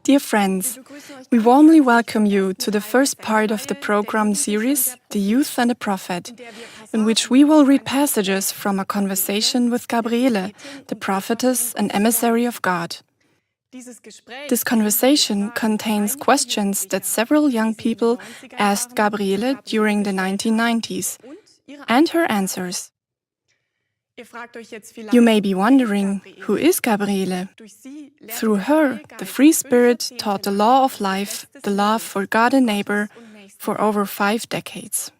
Dear friends, we warmly welcome you to the first part of the program series, The Youth and the Prophet, in which we will read passages from a conversation with Gabriele, the prophetess and emissary of God. This conversation contains questions that several young people asked Gabriele during the 1990s, and her answers. You may be wondering, who is Gabriele? Through her, the free spirit taught the law of life, the love for God and neighbor, for over 5 decades.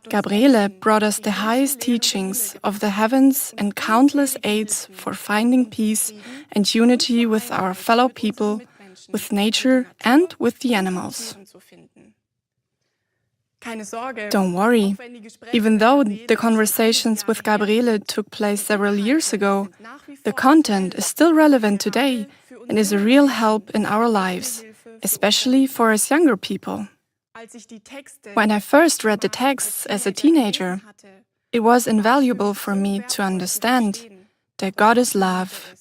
Gabriele brought us the highest teachings of the heavens and countless aids for finding peace and unity with our fellow people, with nature and with the animals. Don't worry. Even though the conversations with Gabriele took place several years ago, the content is still relevant today and is a real help in our lives, especially for us younger people. When I first read the texts as a teenager, it was invaluable for me to understand that God is love,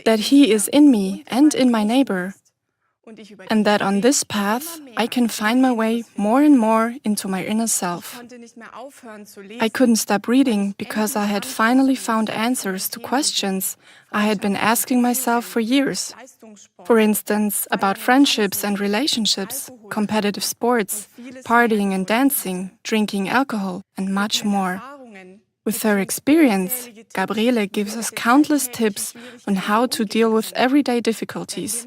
that He is in me and in my neighbor, and that on this path I can find my way more and more into my inner self. I couldn't stop reading because I had finally found answers to questions I had been asking myself for years. For instance, about friendships and relationships, competitive sports, partying and dancing, drinking alcohol, and much more. With her experience, Gabriele gives us countless tips on how to deal with everyday difficulties,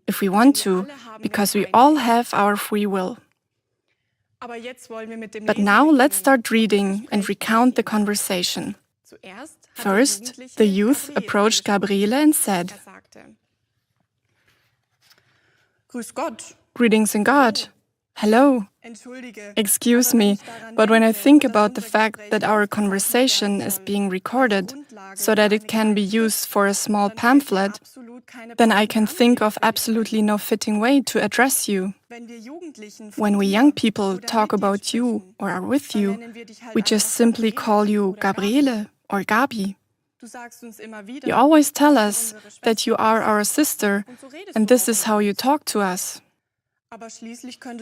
if we want to, because we all have our free will. But now let's start reading and recount the conversation. First, the youth approached Gabriele and said, "Greetings in God. Hello. Excuse me, but when I think about the fact that our conversation is being recorded so that it can be used for a small pamphlet, then I can think of absolutely no fitting way to address you. When we young people talk about you or are with you, we just simply call you Gabriele or Gabi. You always tell us that you are our sister, and this is how you talk to us.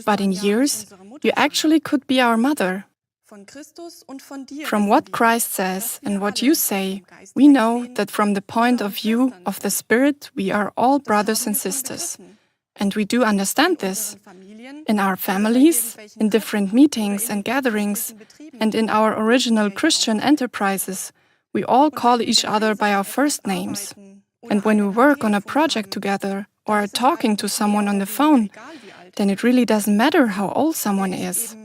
But in years, you actually could be our mother. From what Christ says and what you say, we know that from the point of view of the Spirit, we are all brothers and sisters. And we do understand this. In our families, in different meetings and gatherings, and in our original Christian enterprises, we all call each other by our first names. And when we work on a project together or are talking to someone on the phone, then it really doesn't matter how old someone is.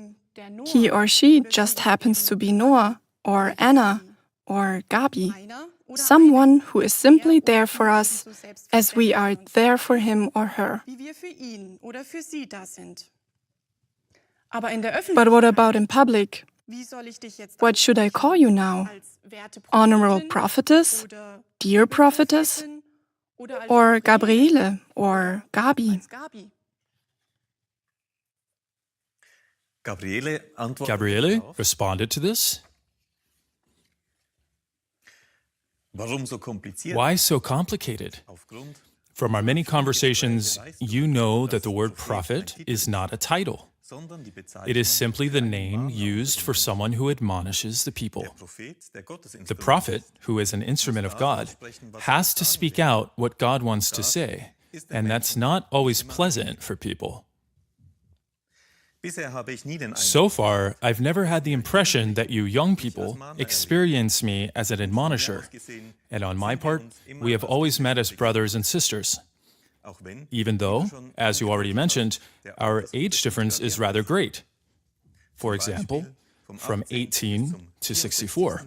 He or she just happens to be Noah or Anna or Gabi, someone who is simply there for us as we are there for him or her. But what about in public? What should I call you now? Honorable prophetess? Dear prophetess? Or Gabriele or Gabi? Gabriele responded to this. Why so complicated? From our many conversations, you know that the word prophet is not a title. It is simply the name used for someone who admonishes the people. The prophet, who is an instrument of God, has to speak out what God wants to say, and that's not always pleasant for people. So far, I've never had the impression that you young people experience me as an admonisher, and on my part, we have always met as brothers and sisters. Even though, as you already mentioned, our age difference is rather great. For example, from 18 to 64.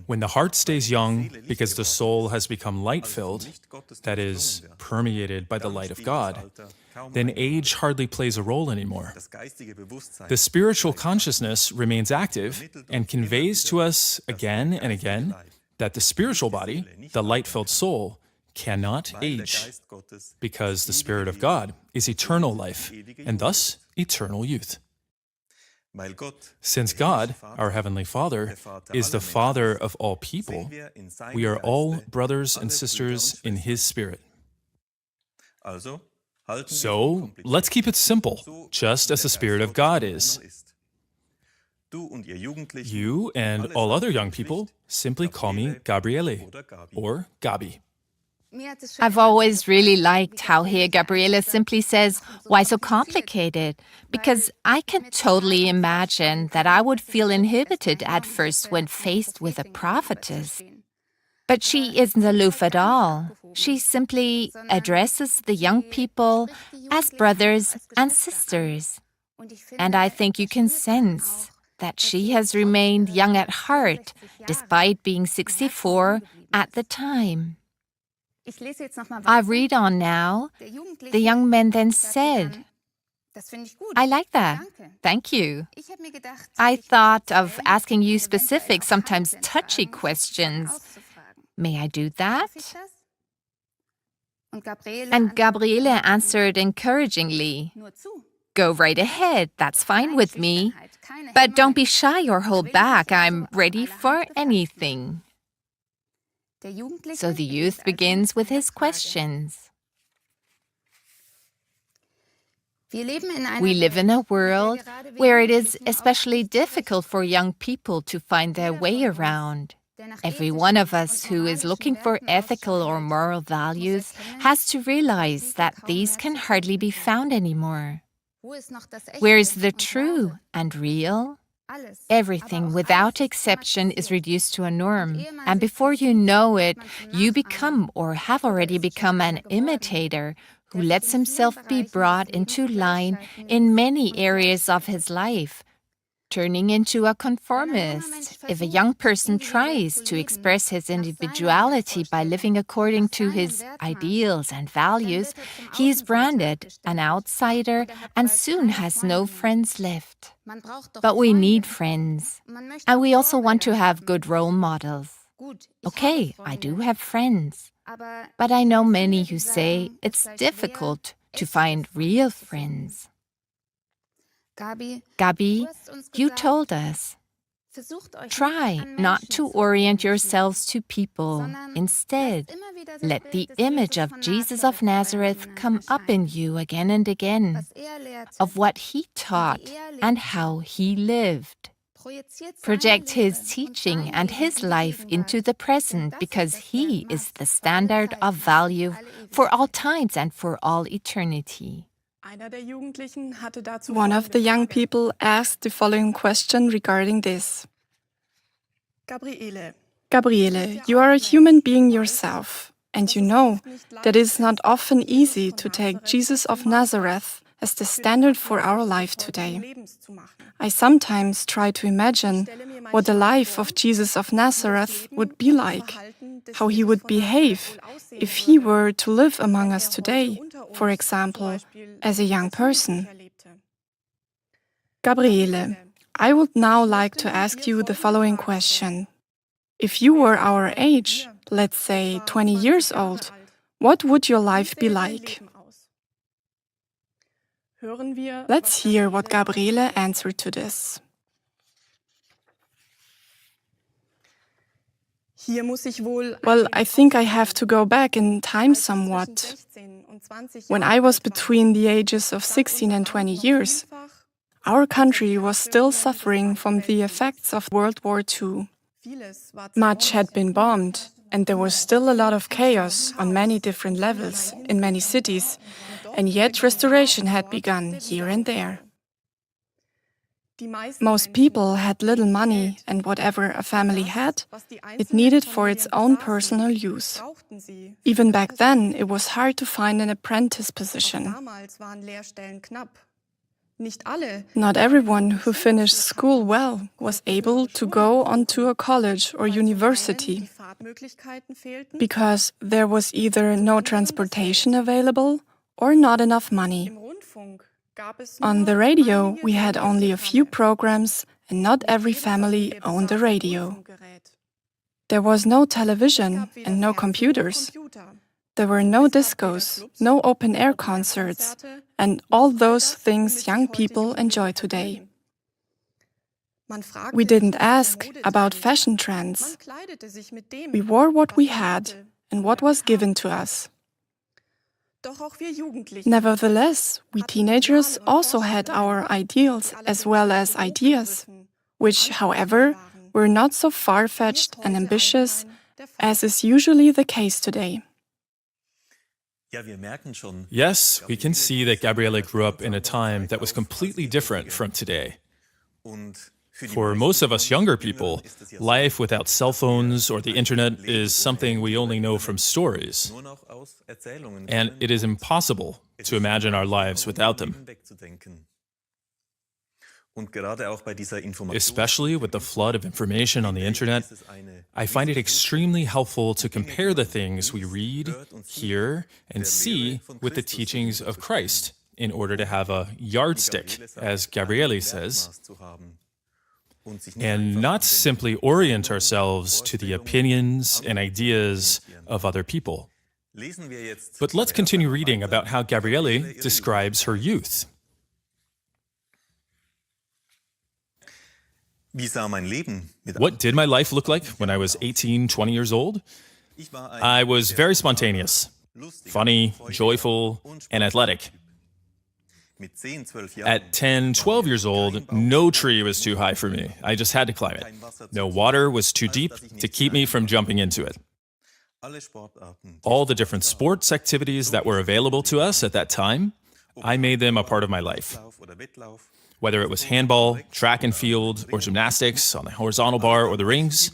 When the heart stays young because the soul has become light-filled, that is, permeated by the light of God, then age hardly plays a role anymore. The spiritual consciousness remains active and conveys to us again and again that the spiritual body, the light-filled soul, cannot age, because the Spirit of God is eternal life and thus eternal youth. Since God, our Heavenly Father, is the Father of all people, we are all brothers and sisters in His Spirit. So, let's keep it simple, just as the Spirit of God is. You and all other young people simply call me Gabriele or Gabi. I've always really liked how here Gabriele simply says, "Why so complicated?" Because I can totally imagine that I would feel inhibited at first when faced with a prophetess. But she isn't aloof at all. She simply addresses the young people as brothers and sisters. And I think you can sense that she has remained young at heart, despite being 64 at the time. I read on now. The young man then said, "I like that. Thank you. I thought of asking you specific, sometimes touchy questions. May I do that?" And Gabriele answered encouragingly, "Go right ahead. That's fine with me. But don't be shy or hold back. I'm ready for anything." So the youth begins with his questions. We live in a world where it is especially difficult for young people to find their way around. Every one of us who is looking for ethical or moral values has to realize that these can hardly be found anymore. Where is the true and real? Everything, without exception, is reduced to a norm, and before you know it, you become or have already become an imitator who lets himself be brought into line in many areas of his life, turning into a conformist. If a young person tries to express his individuality by living according to his ideals and values, he is branded an outsider and soon has no friends left. But we need friends, and we also want to have good role models. Okay, I do have friends, but I know many who say it's difficult to find real friends. Gabi, you told us, try not to orient yourselves to people. Instead, let the image of Jesus of Nazareth come up in you again and again, of what he taught and how he lived. Project his teaching and his life into the present, because he is the standard of value for all times and for all eternity. One of the young people asked the following question regarding this. Gabriele, you are a human being yourself, and you know that it is not often easy to take Jesus of Nazareth as the standard for our life today. I sometimes try to imagine what the life of Jesus of Nazareth would be like, how he would behave if he were to live among us today, for example, as a young person. Gabriele, I would now like to ask you the following question. If you were our age, let's say 20 years old, what would your life be like? Let's hear what Gabriele answered to this. Well, I think I have to go back in time somewhat. When I was between the ages of 16 and 20 years, our country was still suffering from the effects of World War II. Much had been bombed, and there was still a lot of chaos on many different levels in many cities, and yet restoration had begun here and there. Most people had little money, and whatever a family had, it needed for its own personal use. Even back then, it was hard to find an apprentice position. Not everyone who finished school well was able to go on to a college or university, because there was either no transportation available or not enough money. On the radio, we had only a few programs, and not every family owned a radio. There was no television and no computers. There were no discos, no open-air concerts, and all those things young people enjoy today. We didn't ask about fashion trends. We wore what we had and what was given to us. Nevertheless, we teenagers also had our ideals as well as ideas, which, however, were not so far-fetched and ambitious as is usually the case today. Yes, we can see that Gabriele grew up in a time that was completely different from today. For most of us younger people, life without cell phones or the internet is something we only know from stories. And it is impossible to imagine our lives without them. Especially with the flood of information on the internet, I find it extremely helpful to compare the things we read, hear, and see with the teachings of Christ in order to have a yardstick, as Gabriele says, and not simply orient ourselves to the opinions and ideas of other people. But let's continue reading about how Gabriele describes her youth. What did my life look like when I was 18, 20 years old? I was very spontaneous, funny, joyful, and athletic. At 10, 12 years old, no tree was too high for me. I just had to climb it. No water was too deep to keep me from jumping into it. All the different sports activities that were available to us at that time, I made them a part of my life. Whether it was handball, track and field, or gymnastics on the horizontal bar or the rings,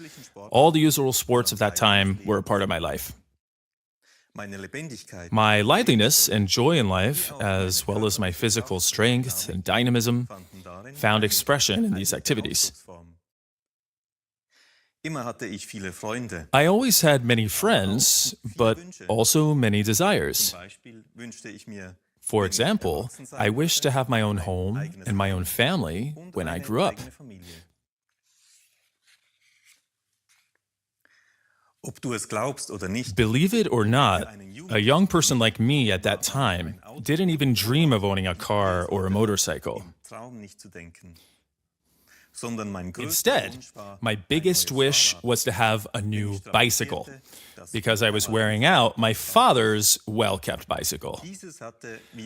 all the usual sports of that time were a part of my life. My liveliness and joy in life, as well as my physical strength and dynamism, found expression in these activities. I always had many friends, but also many desires. For example, I wished to have my own home and my own family when I grew up. Believe it or not, a young person like me at that time didn't even dream of owning a car or a motorcycle. Instead, my biggest wish was to have a new bicycle, because I was wearing out my father's well-kept bicycle.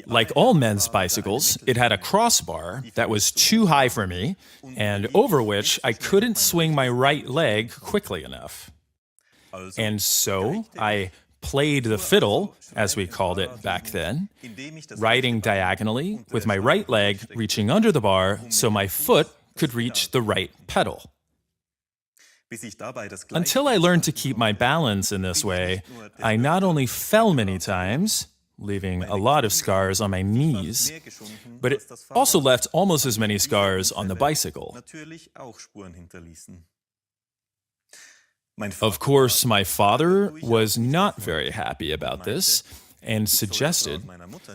Like all men's bicycles, it had a crossbar that was too high for me, and over which I couldn't swing my right leg quickly enough. And so I played the fiddle, as we called it back then, riding diagonally with my right leg reaching under the bar so my foot could reach the right pedal. Until I learned to keep my balance in this way, I not only fell many times, leaving a lot of scars on my knees, but it also left almost as many scars on the bicycle. Of course, my father was not very happy about this and suggested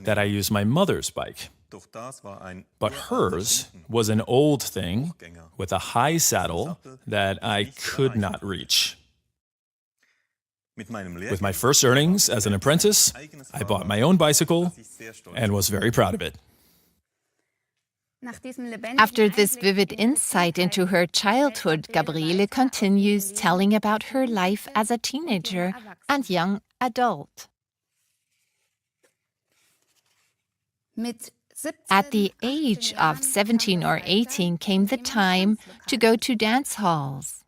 that I use my mother's bike. But hers was an old thing with a high saddle that I could not reach. With my first earnings as an apprentice, I bought my own bicycle and was very proud of it. After this vivid insight into her childhood, Gabriele continues telling about her life as a teenager and young adult. At the age of 17 or 18 came the time to go to dance halls.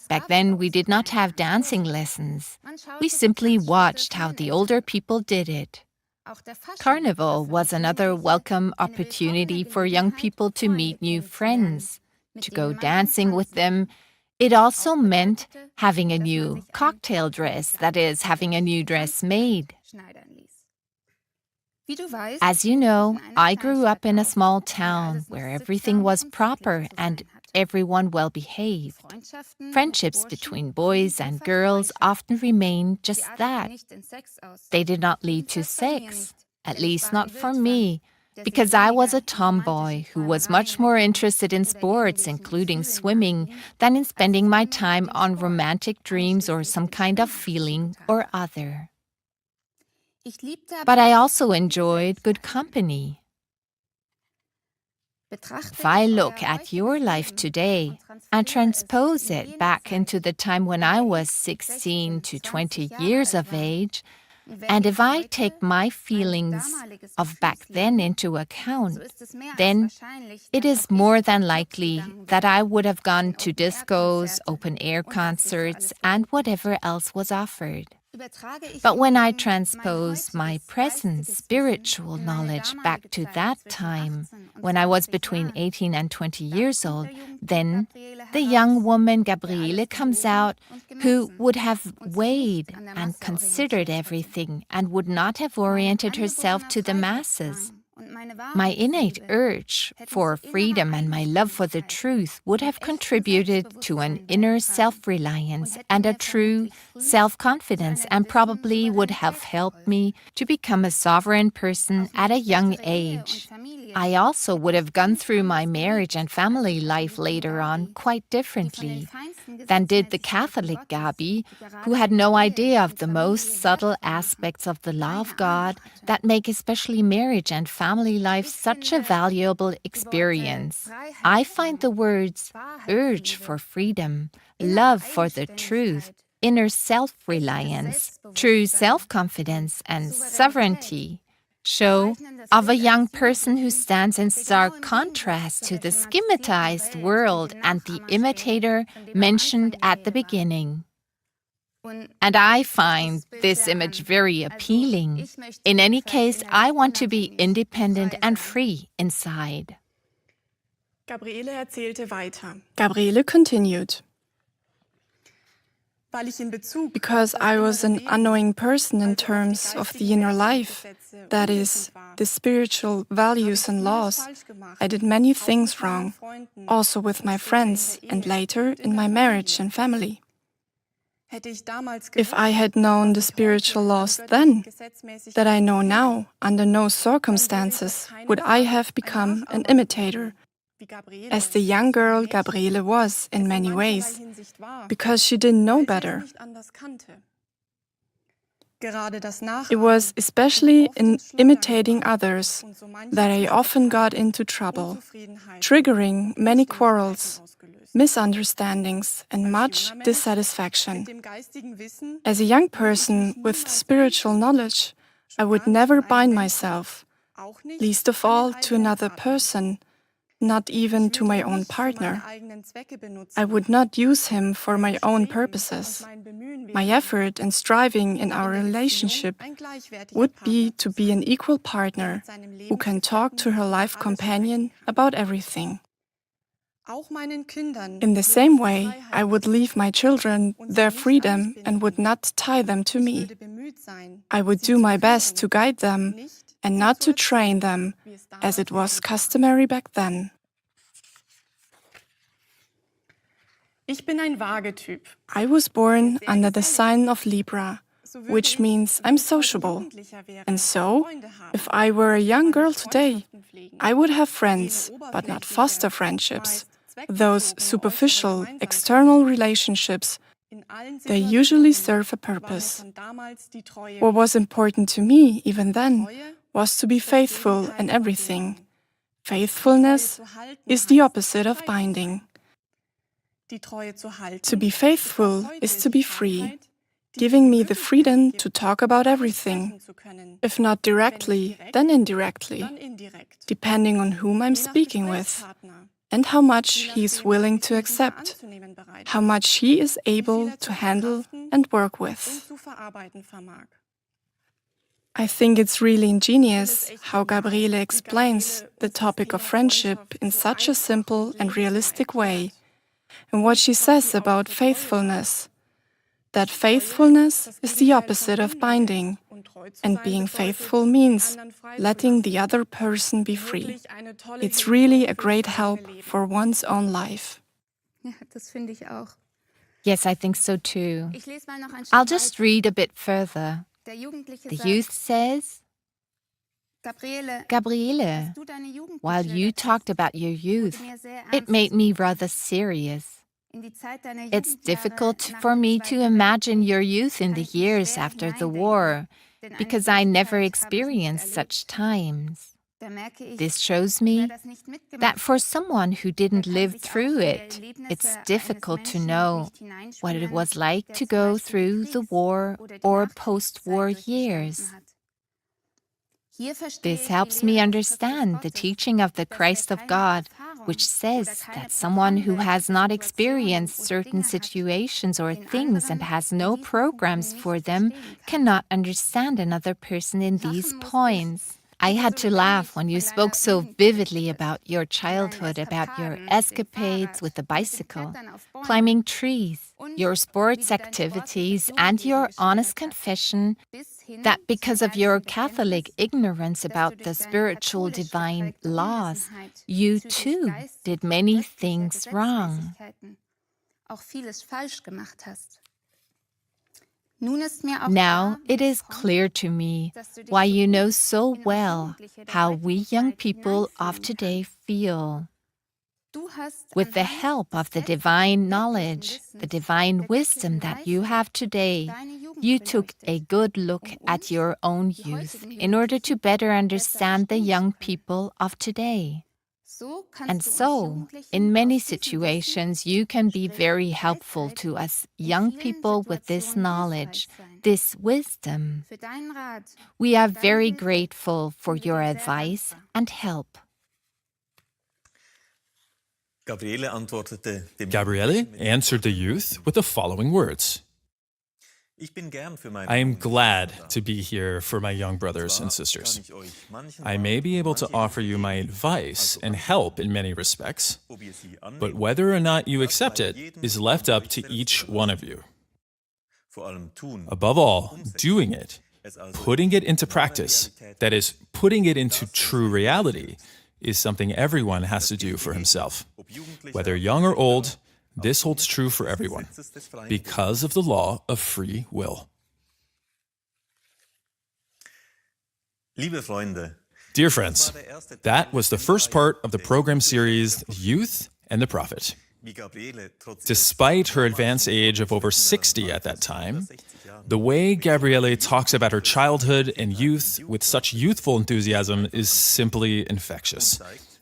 Back then, we did not have dancing lessons. We simply watched how the older people did it. Carnival was another welcome opportunity for young people to meet new friends, to go dancing with them. It also meant having a new cocktail dress, that is, having a new dress made. As you know, I grew up in a small town where everything was proper and everyone well-behaved. Friendships between boys and girls often remained just that. They did not lead to sex, at least not for me, because I was a tomboy who was much more interested in sports, including swimming, than in spending my time on romantic dreams or some kind of feeling or other. But I also enjoyed good company. If I look at your life today and transpose it back into the time when I was 16 to 20 years of age, and if I take my feelings of back then into account, then it is more than likely that I would have gone to discos, open-air concerts, and whatever else was offered. But when I transpose my present spiritual knowledge back to that time, when I was between 18 and 20 years old, then the young woman Gabriele comes out who would have weighed and considered everything and would not have oriented herself to the masses. My innate urge for freedom and my love for the truth would have contributed to an inner self-reliance and a true self-confidence, and probably would have helped me to become a sovereign person at a young age. I also would have gone through my marriage and family life later on quite differently than did the Catholic Gabi, who had no idea of the most subtle aspects of the law of God that make especially marriage and family life such a valuable experience. I find the words urge for freedom, love for the truth, inner self-reliance, true self-confidence, and sovereignty show of a young person who stands in stark contrast to the schematized world and the imitator mentioned at the beginning. And I find this image very appealing. In any case, I want to be independent and free inside. Gabriele continued. Because I was an unknowing person in terms of the inner life, that is, the spiritual values and laws, I did many things wrong, also with my friends and later in my marriage and family. If I had known the spiritual laws then, that I know now, under no circumstances would I have become an imitator, as the young girl Gabriele was in many ways, because she didn't know better. It was especially in imitating others that I often got into trouble, triggering many quarrels, misunderstandings, and much dissatisfaction. As a young person with spiritual knowledge, I would never bind myself, least of all to another person, not even to my own partner. I would not use him for my own purposes. My effort and striving in our relationship would be to be an equal partner who can talk to her life companion about everything. In the same way, I would leave my children their freedom and would not tie them to me. I would do my best to guide them and not to train them, as it was customary back then. I was born under the sign of Libra, which means I'm sociable. And so, if I were a young girl today, I would have friends, but not foster friendships. Those superficial, external relationships, they usually serve a purpose. What was important to me, even then, was to be faithful in everything. Faithfulness is the opposite of binding. To be faithful is to be free, giving me the freedom to talk about everything, if not directly, then indirectly, depending on whom I'm speaking with, and how much he is willing to accept, how much he is able to handle and work with. I think it's really ingenious how Gabriele explains the topic of friendship in such a simple and realistic way, and what she says about faithfulness, that faithfulness is the opposite of binding, and being faithful means letting the other person be free. It's really a great help for one's own life. Yes, I think so too. I'll just read a bit further. The youth says, Gabriele, while you talked about your youth, it made me rather serious. It's difficult for me to imagine your youth in the years after the war, because I never experienced such times. This shows me that for someone who didn't live through it, it's difficult to know what it was like to go through the war or post-war years. This helps me understand the teaching of the Christ of God, which says that someone who has not experienced certain situations or things and has no programs for them cannot understand another person in these points. I had to laugh when you spoke so vividly about your childhood, about your escapades with the bicycle, climbing trees, your sports activities, and your honest confession that because of your Catholic ignorance about the spiritual divine laws, you too did many things wrong. Now it is clear to me why you know so well how we young people of today feel. With the help of the divine knowledge, the divine wisdom that you have today, you took a good look at your own youth in order to better understand the young people of today. And so, in many situations, you can be very helpful to us young people with this knowledge, this wisdom. We are very grateful for your advice and help. Gabriele answered the youth with the following words. I am glad to be here for my young brothers and sisters. I may be able to offer you my advice and help in many respects, but whether or not you accept it is left up to each one of you. Above all, doing it, putting it into practice, that is, putting it into true reality, is something everyone has to do for himself. Whether young or old, this holds true for everyone, because of the law of free will. Dear friends, that was the first part of the program series, The Youth and the Prophet. Despite her advanced age of over 60 at that time, the way Gabriele talks about her childhood and youth with such youthful enthusiasm is simply infectious,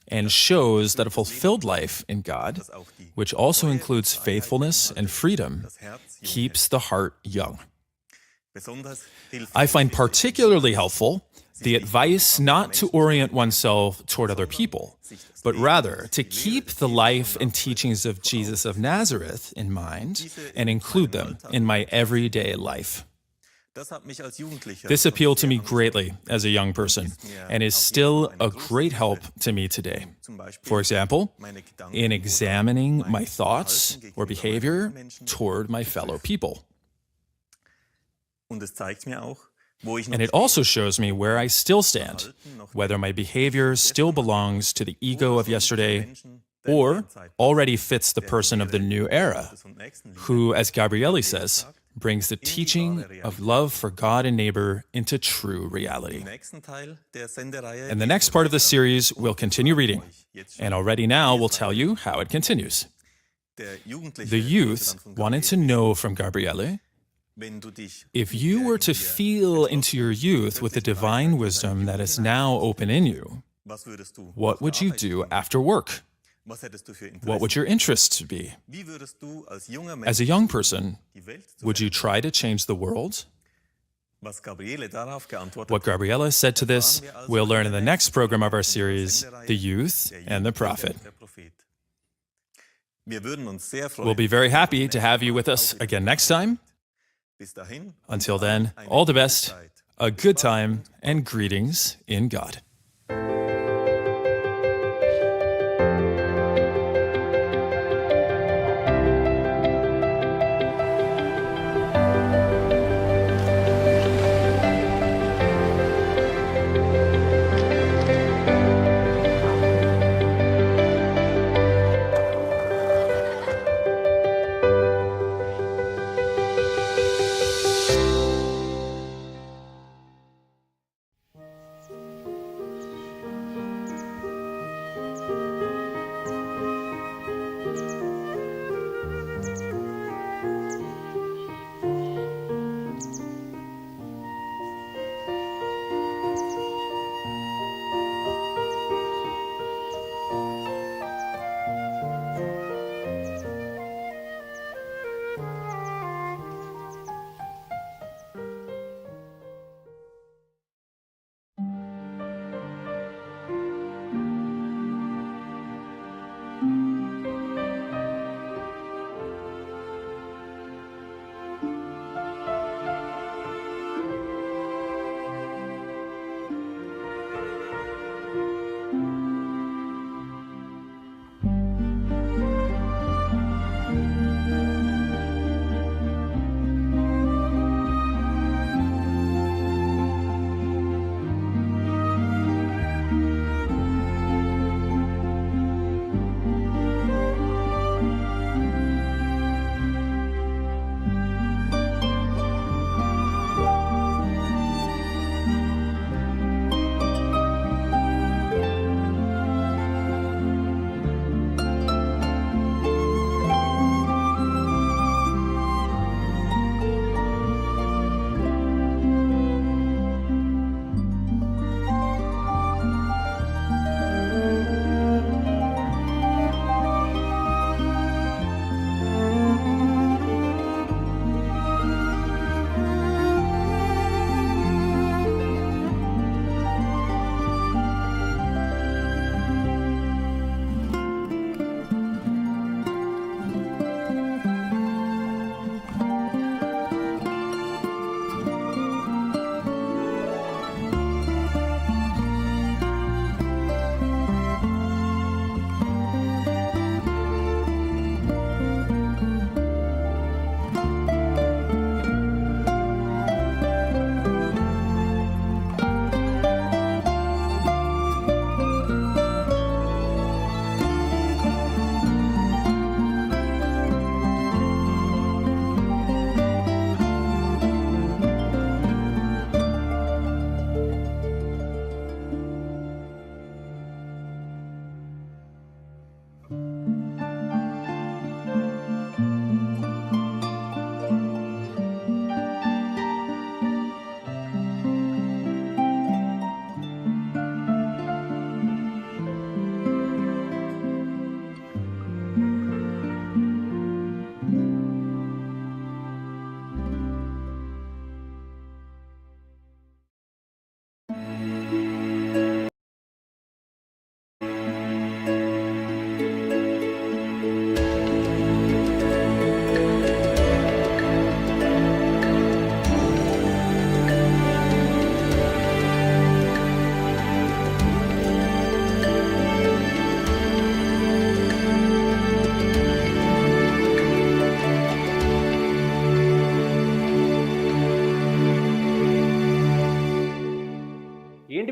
and shows that a fulfilled life in God, which also includes faithfulness and freedom, keeps the heart young. I find particularly helpful the advice not to orient oneself toward other people, but rather to keep the life and teachings of Jesus of Nazareth in mind and include them in my everyday life. This appealed to me greatly as a young person and is still a great help to me today. For example, in examining my thoughts or behavior toward my fellow people. And it also shows me where I still stand, whether my behavior still belongs to the ego of yesterday or already fits the person of the new era, who, as Gabriele says, brings the teaching of love for God and neighbor into true reality. In the next part of the series, we'll continue reading, and already now we'll tell you how it continues. The youth wanted to know from Gabriele, if you were to feel into your youth with the divine wisdom that is now open in you, what would you do after work? What would your interests be? As a young person, would you try to change the world? What Gabriele said to this, we'll learn in the next program of our series, The Youth and the Prophet. We'll be very happy to have you with us again next time. Until then, all the best, a good time, and greetings in God.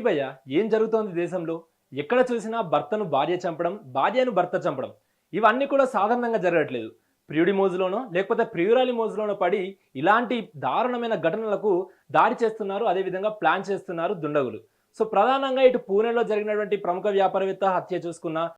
భయ్య ఏం జరుగుతోంది దేశంలో? ఎక్కడ చూసినా భర్తను భార్య చంపడం, భార్యను భర్త చంపడం, ఇవన్నీ కూడా సాధారణంగా జరగట్లేదు. ప్రియుడి మోజులోనో లేకపోతే ప్రియురాలి మోజులోనో పడి ఇలాంటి దారుణమైన ఘటనలకు దారి చేస్తున్నారు, అదేవిధంగా ప్లాన్ చేస్తున్నారు దుండగులు. సో ప్రధానంగా ఇటు పూణేలో జరిగినటువంటి ప్రముఖ వ్యాపారవేత్త హత్య చూసుకున్న,